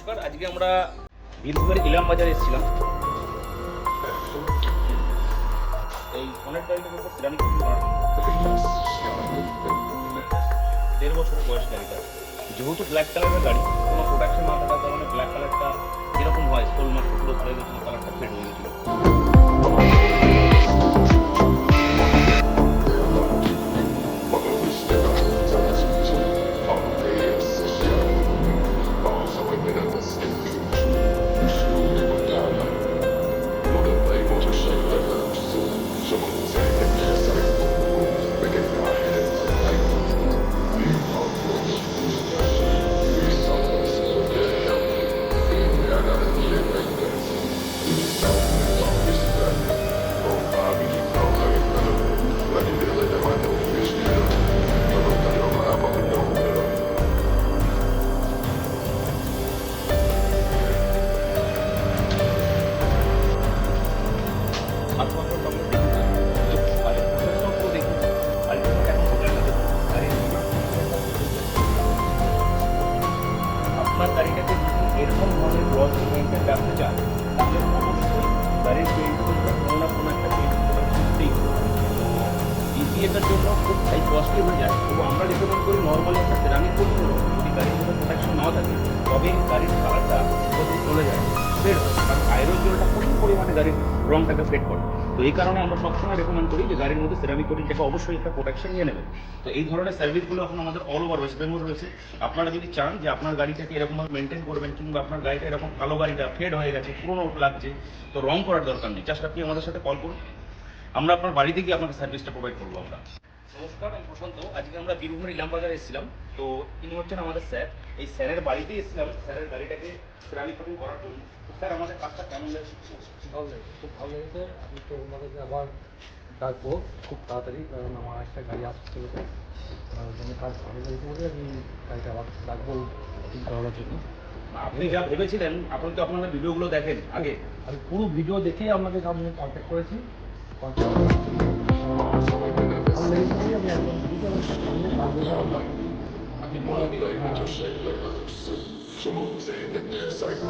নমস্কার, আজকে আমরা বীরভূমের ইলাম বাজারে এসেছিলাম। এই ফোনের গাড়িটার উপর সিরামিক কোটিং করার জন্য 1.5 বছরের বয়স গাড়িটা। যেহেতু ব্ল্যাক কালারের গাড়ি, কোনো প্রোডাকশন না থাকার কারণে ব্ল্যাক কালারটা যেরকম হয় স্টোল মার্ক পুরো ধরে গেছিলো, কালারটা ফেড হয়ে গেছিলো। আপনার গাড়িটাকে যদি এরকম ধরনের গ্রস পেইন্টের ব্যবসা চান, তাহলে অবশ্যই গাড়ির পেইন্টের কোনো না কোনো একটা পেইন্ট করতেই হবে। ইপিএফের জন্য খুব হাই কস্টলি হয়ে যায়, তবু আমরা রেকমেন্ড করি নর্মালি একটা সেরামিক কোটিং হলো, যদি গাড়ির মধ্যে প্রোটেকশন নাও থাকে তবে গাড়ির কালারটা চলে যায়, ফেড হয়। কারণ আয়রন জলটা প্রচুর পরিমাণে গাড়ির রংটাকে ফেড করে। তো এই কারণে আমরা সবসময় রেকমেন্ড করি যে গাড়ির মধ্যে সেরামিক কোটিংটাকে অবশ্যই একটা প্রোটেকশন নিয়ে নেবেন। তো এই ধরনের সার্ভিসগুলো এখন আমাদের অল ওভার ওয়েস্ট বেঙ্গল রয়েছে। আপনারা যদি চান যে আপনার গাড়িটাকে এরকমভাবে মেনটেন করবেন, কিংবা আপনার গাড়িটা এরকম কালো গাড়িটা ফেড হয়ে গেছে, পুরোনো লাগছে, তো রং করার দরকার নেই, জাস্ট আপনি আমাদের সাথে কল করুন, আমরা আপনার বাড়িতে গিয়ে আপনাকে সার্ভিসটা প্রোভাইড করবো আমরা। নমস্কার, আমি প্রশান্ত। আজকে আমরা বীরভূমের ইলাম বাজারে এসেছিলাম। তো ইনি হচ্ছেন আমাদের স্যার। এই স্যারের বাড়িতেই এসেছিলাম স্যারের গাড়িটাকে সেরামিক কোটিং করার জন্য। স্যার, আমাদের কাজটা কেমন লাগছে? ভালো লেগেছে, খুব ভালো লেগেছে। আমি তো ওনাদেরকে আবার ডাকবো খুব তাড়াতাড়ি, কারণ আমার একটা গাড়ি আসতে চলেছে। জন্য কাজ ভালো লেগেছে বলে আমি গাড়িটা আবার ডাকবো বুকিং করার জন্য। আপনি যা ভেবেছিলেন, আপনি তো আপনাদের ভিডিওগুলো দেখেন আগে। আমি পুরো ভিডিও দেখেই আপনাকে আমি কন্ট্যাক্ট করেছি। ভালো লেগেছে বলে আমি একদম বুঝে আমার সামনে কাজ আপনি